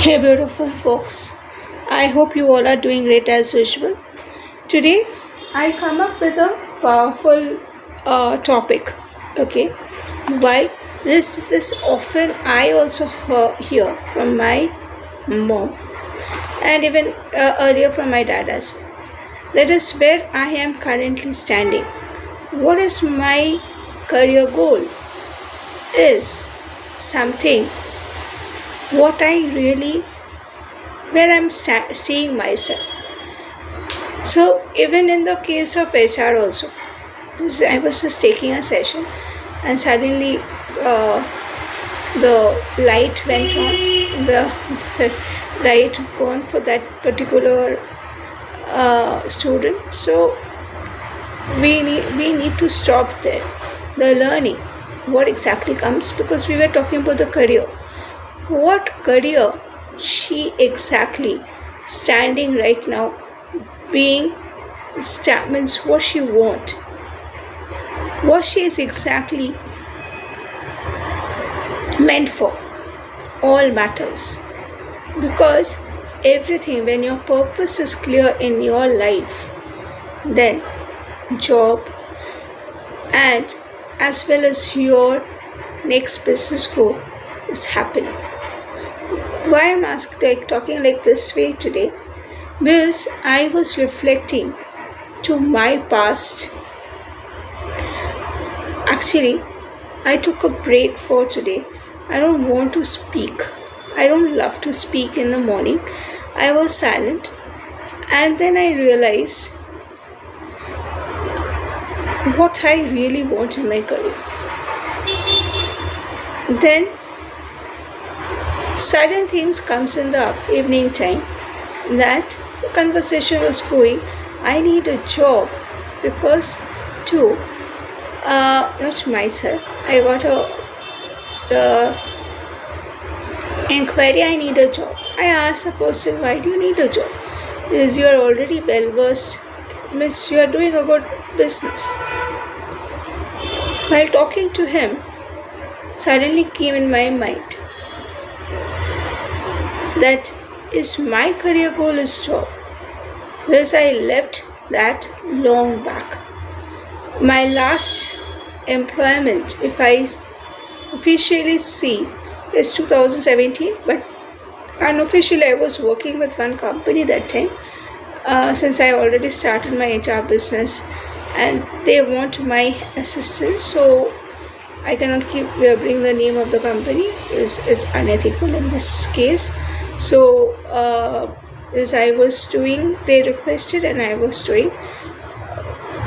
Hey, beautiful folks. I hope you all are doing great as usual. Today, I come up with a powerful topic. Okay, why this often I also hear from my mom and even earlier from my dad as well. That is where I am currently standing. What is my career goal? Is something what I really where I'm seeing myself. So even in the case of HR also, I was just taking a session and suddenly the light went on, the light gone for that particular student. So we need to stop there. The learning, what exactly comes, because we were talking about the career. What career she exactly standing right now being means what she want, what she is exactly meant for, all matters, because everything, when your purpose is clear in your life, then job and as well as your next business growth is happening. Why I'm talking like this way today, because I was reflecting to my past. Actually, I took a break for today. I don't want to speak. I don't love to speak in the morning. I was silent, and then I realized what I really want in my career. Then sudden things comes in the evening time that the conversation was going. I need a job because too, not myself. I got a inquiry. I need a job. I asked the person, why do you need a job? Because you are already well versed. Means you are doing a good business. While talking to him, suddenly came in my mind that is my career goal is job, because I left that long back. My last employment, if I officially see, is 2017, but unofficially I was working with one company that time, since I already started my HR business and they want my assistance, so I cannot keep bring the name of the company. It's unethical in this case. So as I was doing, they requested and I was doing.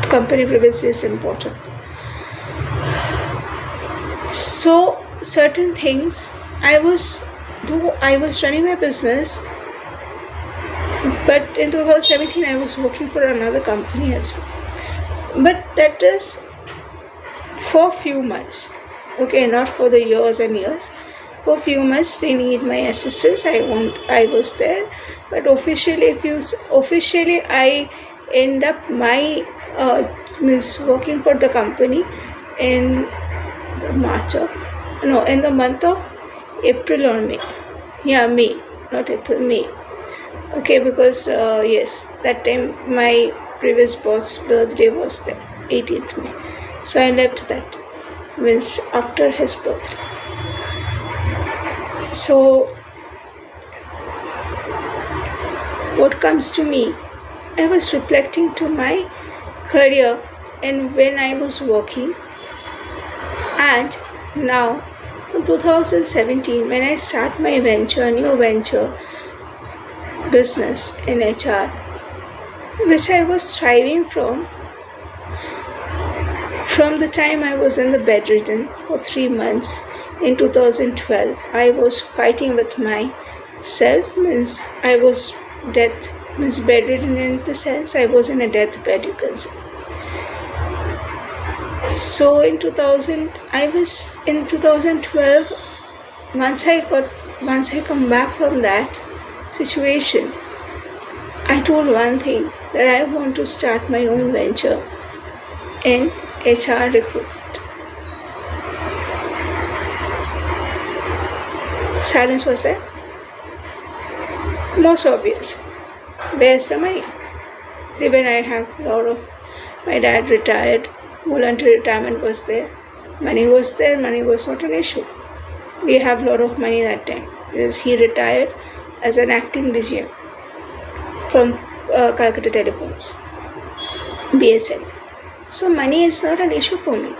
Company privacy is important. So certain things I was running my business, but in 2017 I was working for another company as well. But that is for few months. Okay, not for the years and years. For few months they need my assistance. I was there, but officially I end up my working for the company in the in the month of April or May. Yeah, May, not April, May. Okay, because yes, that time my previous boss' birthday was there, 18th May. So I left that, means after his birthday. So what comes to me, I was reflecting to my career and when I was working, and now in 2017 when I start my new venture business in HR, which I was striving from the time I was in the bedridden for 3 months in 2012. I was fighting with myself, means I was bedridden in the sense I was in a deathbed, you can say. So in 2012, once I come back from that situation, I told one thing, that I want to start my own venture in HR recruitment. Silence was there. Most obvious. Where's the money? Even I have a lot of, my dad retired, voluntary retirement was there. Money was there, money was not an issue. We have a lot of money that time because he retired as an acting DGM from Calcutta Telephones, BSN. So money is not an issue for me.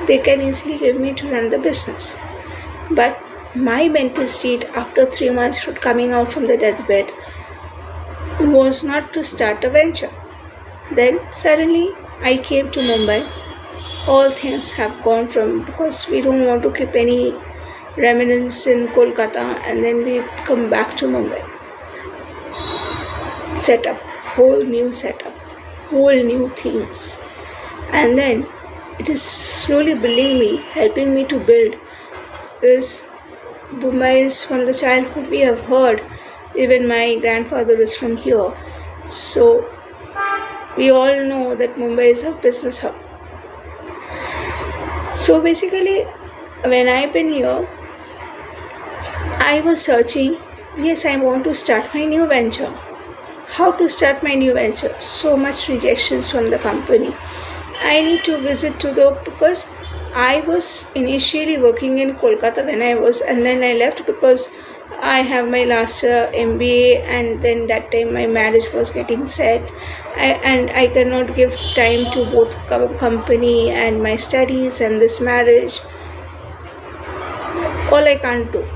They can easily give me to run the business. But my mental state after 3 months coming out from the deathbed was not to start a venture. Then suddenly I came to Mumbai. All things have gone from, because we don't want to keep any remnants in Kolkata, and then we come back to Mumbai. Setup, whole new setup, whole new things. And then it is slowly building me, helping me to build. Is Mumbai is from the childhood we have heard. Even my grandfather is from here. So we all know that Mumbai is a business hub. So basically, when I've been here, I was searching, yes, I want to start my new venture. How to start my new venture? So much rejections from the company. I need to visit to the, because I was initially working in Kolkata when I was, and then I left because I have my last MBA, and then that time my marriage was getting set, and I cannot give time to both company and my studies and this marriage. All I can't do.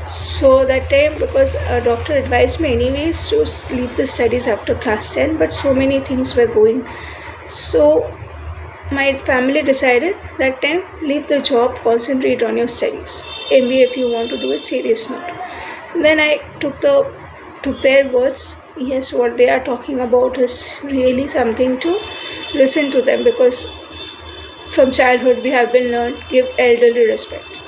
So that time, because a doctor advised me anyways to leave the studies after class 10, but so many things were going. So my family decided that time, leave the job, concentrate on your studies. MBA if you want to do it, serious note. Then I took their words. Yes, what they are talking about is really something to listen to them, because from childhood we have been learned give elderly respect.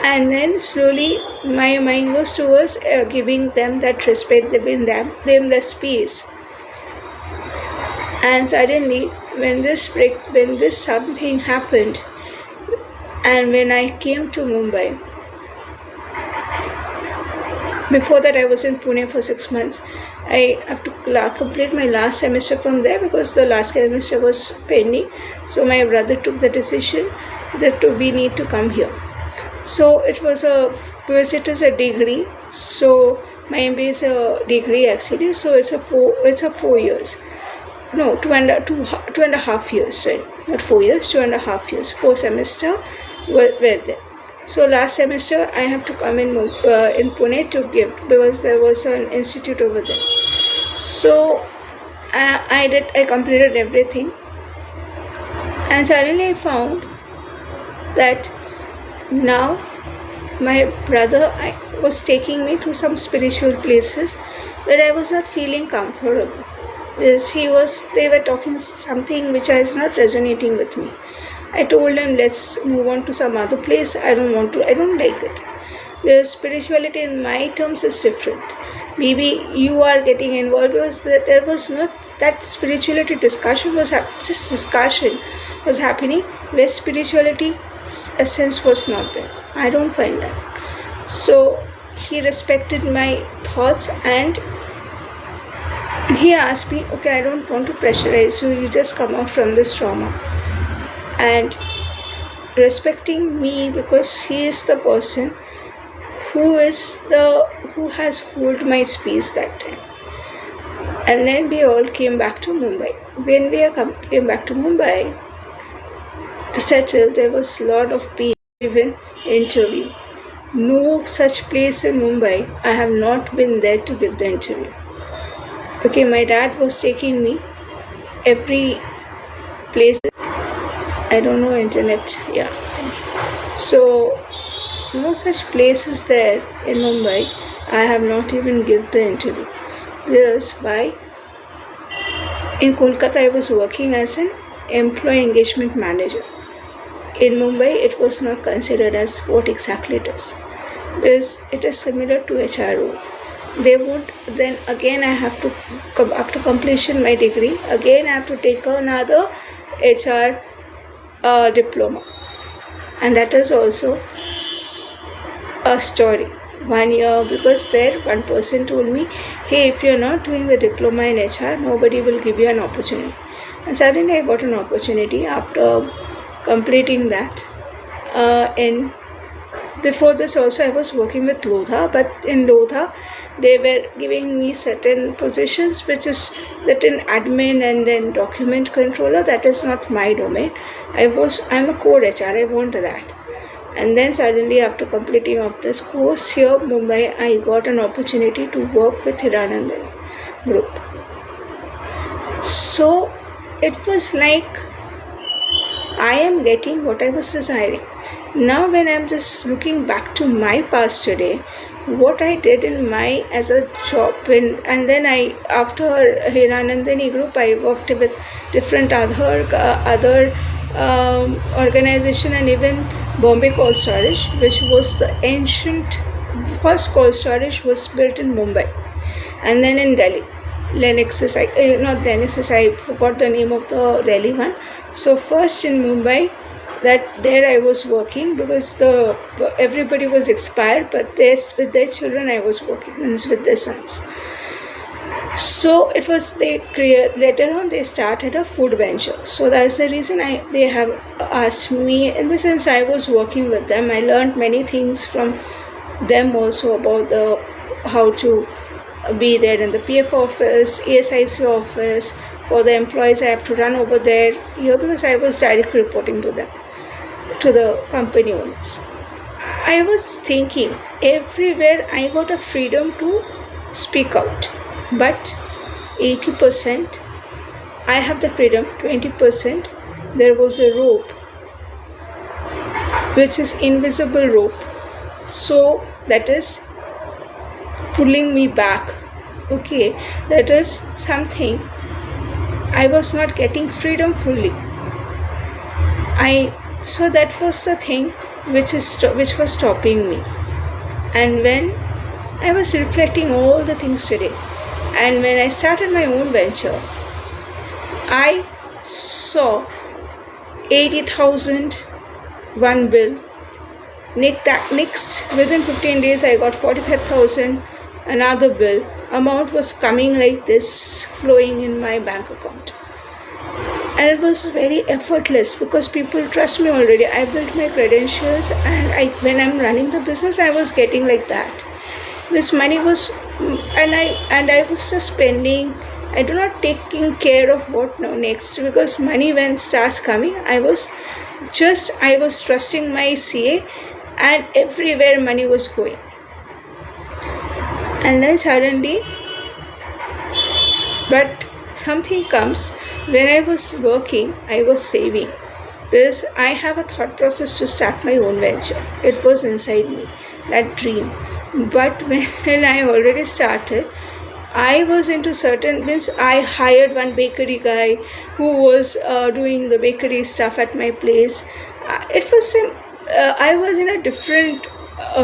And then slowly my mind goes towards giving them that respect, giving them the space. And suddenly when this something happened, and when I came to Mumbai, before that I was in Pune for 6 months. I have to complete my last semester from there because the last semester was pending. So my brother took the decision that we need to come here. So it was because it is a degree. So my MBA is a degree actually. So it's a 4 years. No, 2.5 years. Sorry, not 4 years, 2.5 years. 4 semester were there. So last semester I have to come in Pune to give, because there was an institute over there. So I completed everything, and suddenly I found that now my brother was taking me to some spiritual places where I was not feeling comfortable, because they were talking something which is not resonating with me. I told him, let's move on to some other place. I don't like it. The spirituality in my terms is different. Maybe you are getting involved, because there was not that spirituality discussion was just discussion was happening, where spirituality essence was not there. I don't find that. So he respected my thoughts, and he asked me, okay, I don't want to pressurize you. You just come out from this trauma. And respecting me, because he is the person who has held my space that time. And then we all came back to Mumbai. When we came back to Mumbai to settle, there was a lot of peace. Even interview, no such place in Mumbai. I have not been there to give the interview. Okay, my dad was taking me every place. I don't know internet, yeah. So no such places there in Mumbai. I have not even given the interview. Because why? In Kolkata I was working as an employee engagement manager. In Mumbai it was not considered as what exactly it is, because it is similar to HRO. They would then again, I have to come after completion my degree, again I have to take another HR diploma, and that is also a story. 1 year, because there one person told me, hey, if you're not doing the diploma in HR, nobody will give you an opportunity. And suddenly I got an opportunity after completing that. And before this also I was working with Lodha, but in Lodha they were giving me certain positions which is that in admin and then document controller. That is not my domain. I'm a core HR, I want that. And then suddenly after completing of this course here Mumbai, I got an opportunity to work with Hiranandan group. So it was like I am getting what I was desiring. Now when I'm just looking back to my past today, what I did in my as a job, and then I after Hiranandani group I worked with different other organization, and even Bombay Cold Storage, which was the ancient first cold storage, was built in Mumbai, and then in Delhi. Not Lennox's, I forgot the name of the Delhi one. So first in Mumbai, that there I was working because everybody was expired, but with their children I was working, means with their sons. So it was later on they started a food venture. So that's the reason they have asked me. In the sense I was working with them, I learned many things from them also about how to be there in the PF office, ESIC office. For the employees I have to run over there here because I was directly reporting to them, to the company owners. I was thinking everywhere I got a freedom to speak out, but 80% I have the freedom, 20% there was a rope which is invisible rope, so that is pulling me back. Okay, that is something I was not getting freedom fully. So that was the thing which was stopping me. And when I was reflecting all the things today, and when I started my own venture, I saw 80,000 one bill. Next within 15 days I got 45,000 another bill. Amount was coming like this, flowing in my bank account. And it was very effortless because people trust me already. I built my credentials, and when I'm running the business, I was getting like that. This money was, and I was just spending. I do not taking care of what now next, because money when starts coming, I was trusting my CA, and everywhere money was going. And then suddenly, but something comes. When I was working, I was saving, because I have a thought process to start my own venture. It was inside me, that dream. But when I already started, I was into I hired one bakery guy who was doing the bakery stuff at my place. I was in a different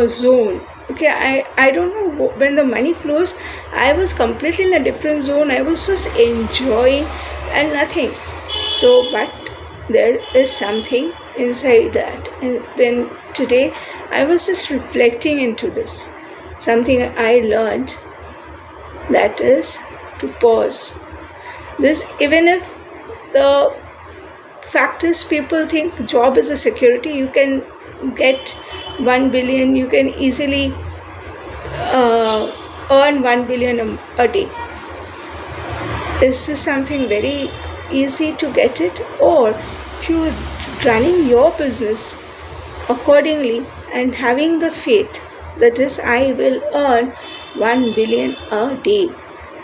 zone. Okay, I don't know, when the money flows, I was completely in a different zone. I was just enjoying and nothing. So, but there is something inside that. And when today I was just reflecting into this, something I learned, that is to pause. This, even if the fact is people think job is a security, you can get 1 billion, you can easily earn 1 billion a day. Is this something very easy to get it? Or if you are running your business accordingly and having the faith that is, I will earn 1 billion a day.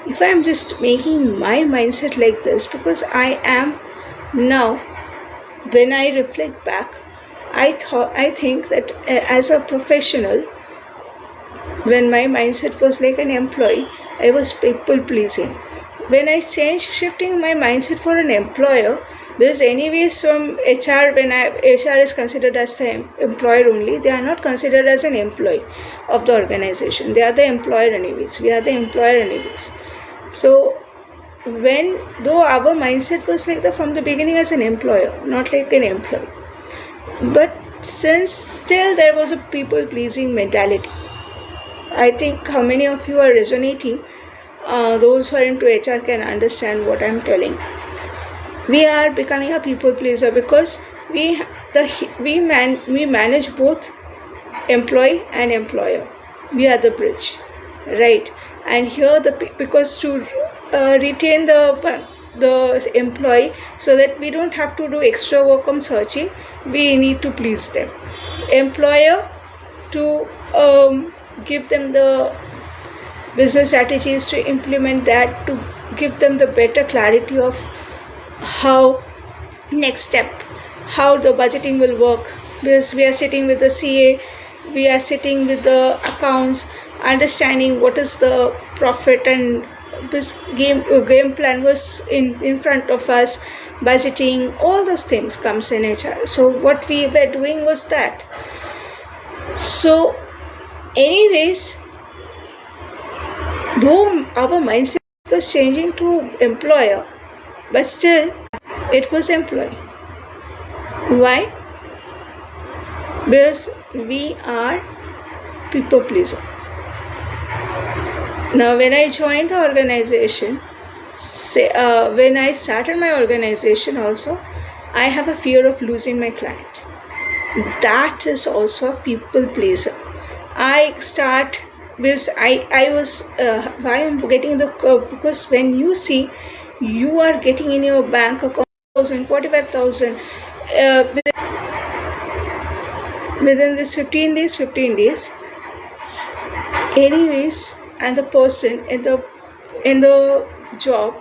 If I am just making my mindset like this, because I am now, when I reflect back, I think that as a professional, when my mindset was like an employee, I was people pleasing. When I shifting my mindset for an employer, because anyways from HR, when HR is considered as the employer only, they are not considered as an employee of the organization. They are the employer anyways. We are the employer anyways. So though our mindset was like that from the beginning as an employer, not like an employee. But since still there was a people pleasing mentality. I think how many of you are resonating. Those who are into HR can understand what I'm telling. We are becoming a people pleaser because we manage both employee and employer. We are the bridge, right? And here because to retain the employee, so that we don't have to do extra work on searching, we need to please them. Employer, to give them the business strategies to implement that, to give them the better clarity of how next step, how the budgeting will work, because we are sitting with the CA, we are sitting with the accounts, understanding what is the profit, and this game plan was in front of us, budgeting, all those things comes in HR. So what we were doing was that. So anyways, though our mindset was changing to employer, but still it was employee. Why? Because we are people pleaser. Now when I joined the organization, when I started my organization also, I have a fear of losing my client. That is also a people pleaser. I start because I was why I'm getting the because when you see you are getting in your bank account 45,000 within this 15 days anyways, and the person in the job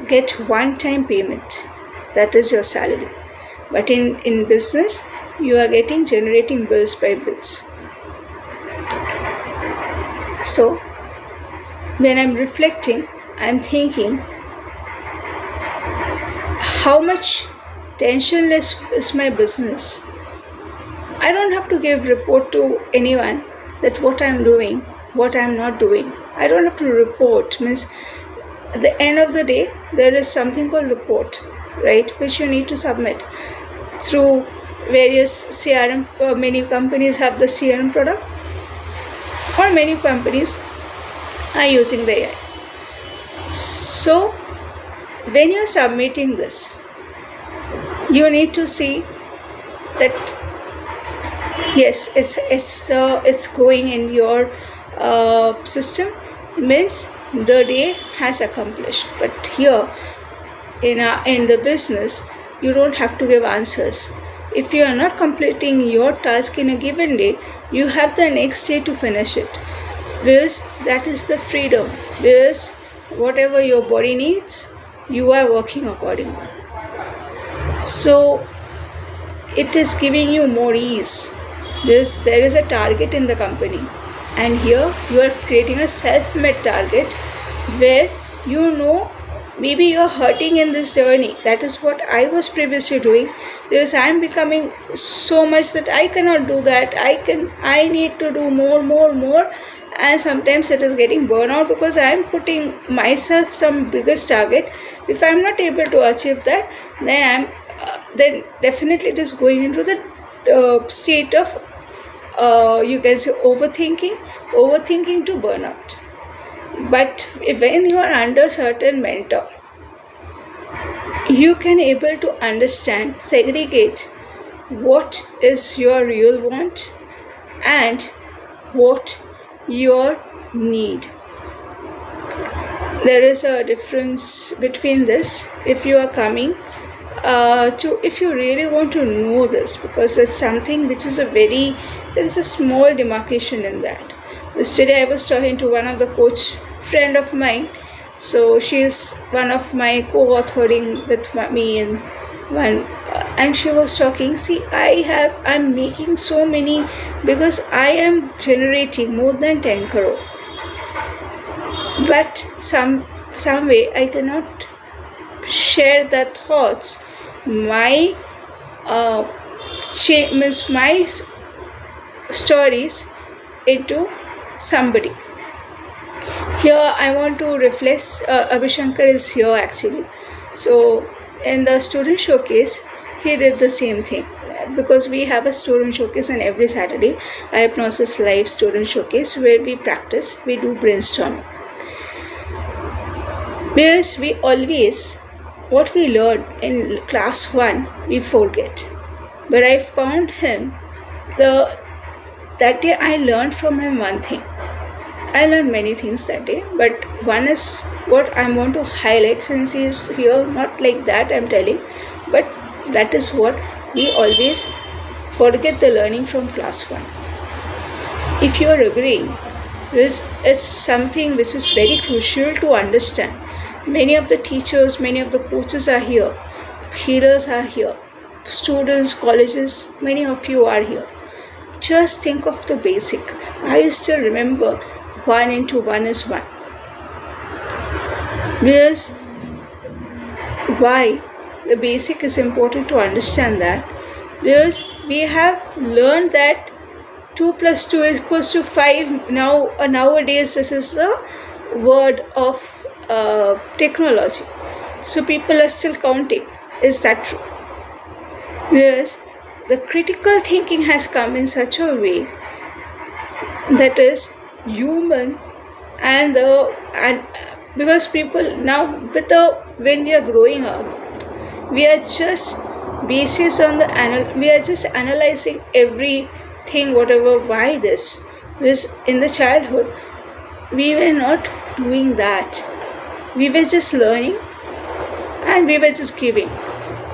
get one-time payment, that is your salary. But in business, you are generating bills by bills. So when I'm reflecting, I'm thinking, how much tensionless is my business? I don't have to give report to anyone that what I'm doing, what I'm not doing. I don't have to report. Means at the end of the day, there is something called report, right, which you need to submit through various CRM. Many companies have the CRM product, or many companies are using the AI. So when you're submitting this, you need to see that yes, it's going in your system, means the day has accomplished. But here in the business, you don't have to give answers. If you are not completing your task in a given day, you have the next day to finish it, because that is the freedom, because whatever your body needs, you are working accordingly. So it is giving you more ease, because there is a target in the company, and here you are creating a self-made target where maybe you're hurting in this journey. That is what I was previously doing, because I'm becoming so much that I cannot do that. I need to do more, and sometimes it is getting burnout because I'm putting myself some biggest target. If I'm not able to achieve that, then definitely it is going into the state of you can say overthinking to burnout. But when you are under certain mentor, you can able to understand, segregate what is your real want and what your need. There is a difference between this. If you are coming if you really want to know this, because it's something which is there is a small demarcation in that. Yesterday I was talking to one of the coach friend of mine. So she is one of my co-authoring with me in one, and she was talking, see, I'm making so many, because I am generating more than 10 crore, but some way I cannot share the thoughts, my my stories into somebody. Here I want to reflect, Abhishankar is here actually. So in the student showcase, he did the same thing. because we have a student showcase, and every Saturday a hypnosis live student showcase where we practice, we do brainstorming. Because we always, what we learn in class 1, we forget. But I found him, that day I learned from him one thing. I learned many things that day, but one is what I want to highlight, since he is here, not like that I'm telling, but that is what we always forget, the learning from class 1. If you are agreeing, it's something which is very crucial to understand. Many of the teachers, many of the coaches are here, healers are here, students, colleges, many of you are here. Just think of the basic. I still remember 1 into 1 is 1. Because why the basic is important to understand that, because we have learned that 2 plus 2 is equals to 5. Nowadays this is the word of technology. So people are still counting. Is that true? Yes, the critical thinking has come in such a way that is human, and because people now, when we are growing up, we are just basis on we are just analyzing everything, whatever, why this. Because in the childhood we were not doing that. We were just learning and we were just giving,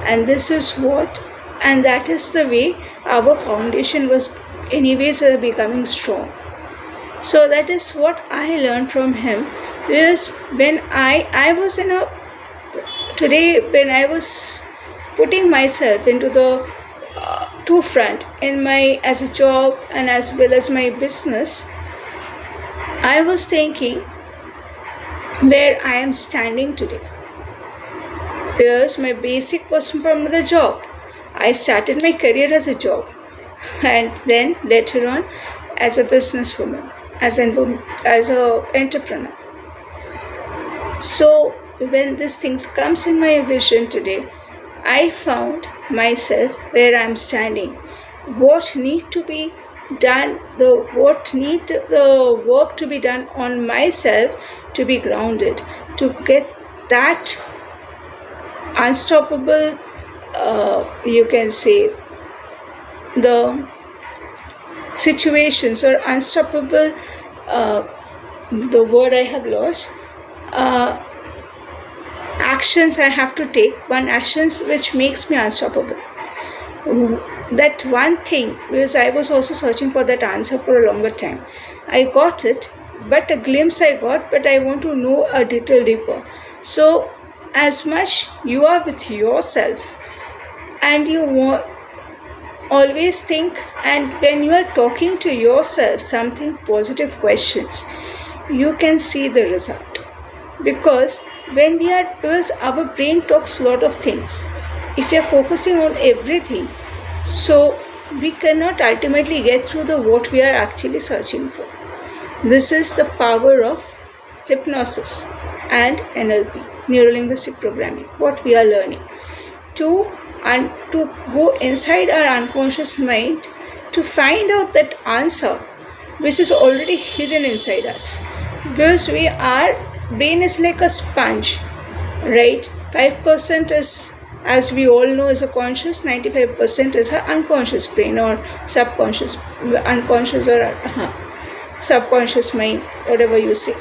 and this is what, and that is the way our foundation was anyways becoming strong. So that is what I learned from him. Because when I was today when I was putting myself into the two front in my, as a job and as well as my business, I was thinking where I am standing today. Because my basic was from the job. I started my career as a job, and then later on as a businesswoman, as an entrepreneur. So when these things comes in my vision today, I found myself where I am standing. What need to be done, the work to be done on myself, to be grounded, to get that unstoppable, you can say, the situations, or unstoppable, the word I have lost, actions I have to take, one actions which makes me unstoppable. That one thing, because I was also searching for that answer for a longer time. I got it, but a glimpse I got, but I want to know a detail deeper. So as much you are with yourself, and you always think, and when you are talking to yourself something positive questions, you can see the result. Because because our brain talks a lot of things. If you are focusing on everything, so we cannot ultimately get through what we are actually searching for. This is the power of hypnosis and NLP, neuro-linguistic programming, what we are learning. To go inside our unconscious mind to find out that answer which is already hidden inside us. Because brain is like a sponge, right? 5% is, as we all know, is a conscious, 95% is our unconscious brain, or subconscious, unconscious, or subconscious mind, whatever you say.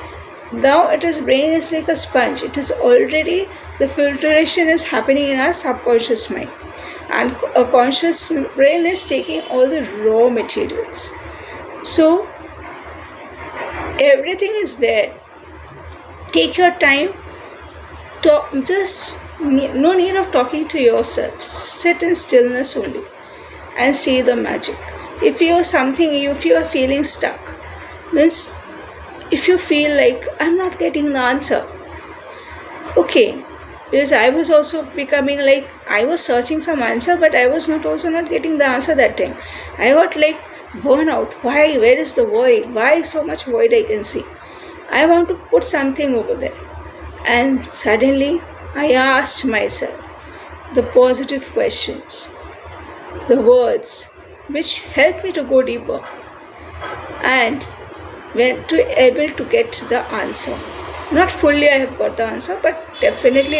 Now brain is like a sponge. It is already, the filtration is happening in our subconscious mind, and a conscious brain is taking all the raw materials. So everything is there. Take your time. No need of talking to yourself. Sit in stillness only and see the magic. If you are feeling stuck, means if you feel like I'm not getting the answer, okay, because I was also becoming like, I was searching some answer, but I was not getting the answer that time. I got like burnout. Why? Where is the void? Why so much void I can see? I want to put something over there. And suddenly I asked myself the positive questions. the words which help me to go deeper and when to able to get the answer. Not fully I have got the answer, but definitely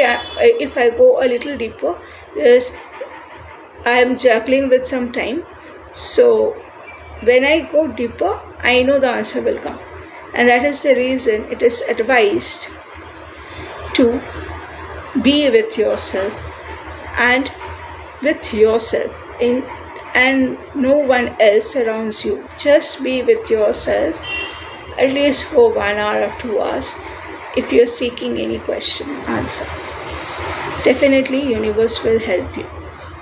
if I go a little deeper, because I am juggling with some time. So when I go deeper, I know the answer will come. And that is the reason it is advised to be with yourself and with yourself and no one else surrounds you. Just be with yourself at least for 1 hour or 2 hours if you're seeking any question answer. Definitely universe will help you,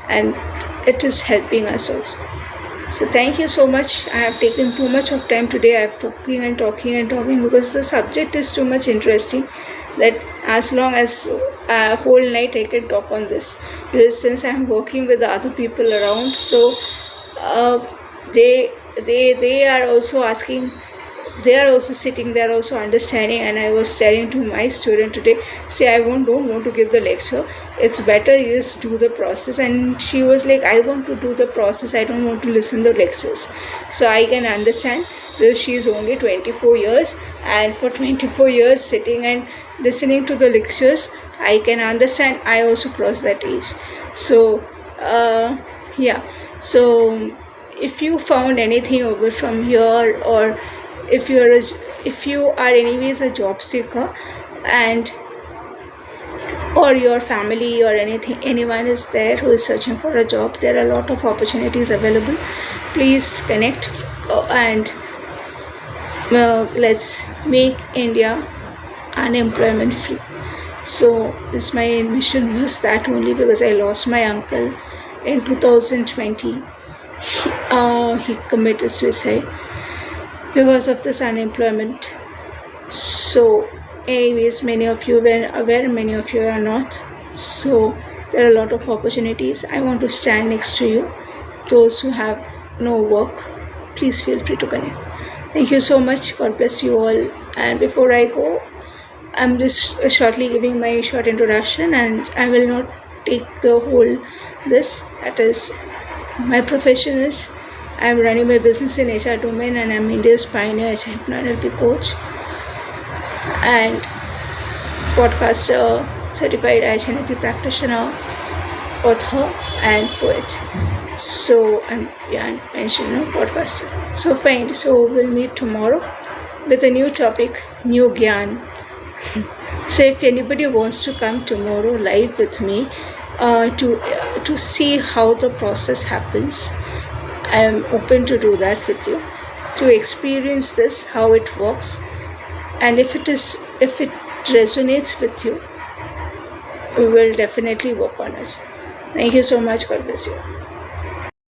and it is helping us also. So thank you so much. I have taken too much of time today. I have talking and talking and talking because the subject is too much interesting that as long as a whole night I can talk on this, because since I am working with the other people around, so they are also asking, they are also sitting, they are also understanding. And I was telling to my student today, say I don't want to give the lecture, it's better you just do the process. And she was like, I want to do the process, I don't want to listen to lectures. So I can understand, because she is only 24 years, and for 24 years sitting and listening to the lectures, I can understand. I also crossed that age. So yeah, so if you found anything over from here, or if you are anyways a job seeker, and or your family or anyone is there who is searching for a job, there are a lot of opportunities available. Please connect and let's make India unemployment free. So this my mission was that only, because I lost my uncle in 2020. He committed suicide because of this unemployment. So anyways, many of you were aware, many of you are not. So there are a lot of opportunities. I want to stand next to you. Those who have no work, please feel free to connect. Thank you so much. God bless you all. And before I go, I'm just shortly giving my short introduction, and I will not take the whole this. That is, my profession is I am running my business in HR domain, and I'm India's pioneer HR NLP coach and podcaster, certified HR NLP practitioner, author, and poet. So I'm mentioned podcaster. So fine. So we'll meet tomorrow with a new topic, new Gyan. So if anybody wants to come tomorrow live with me to see how the process happens, I am open to do that with you, to experience this, how it works, and if it resonates with you, we will definitely work on it. Thank you so much. God bless you.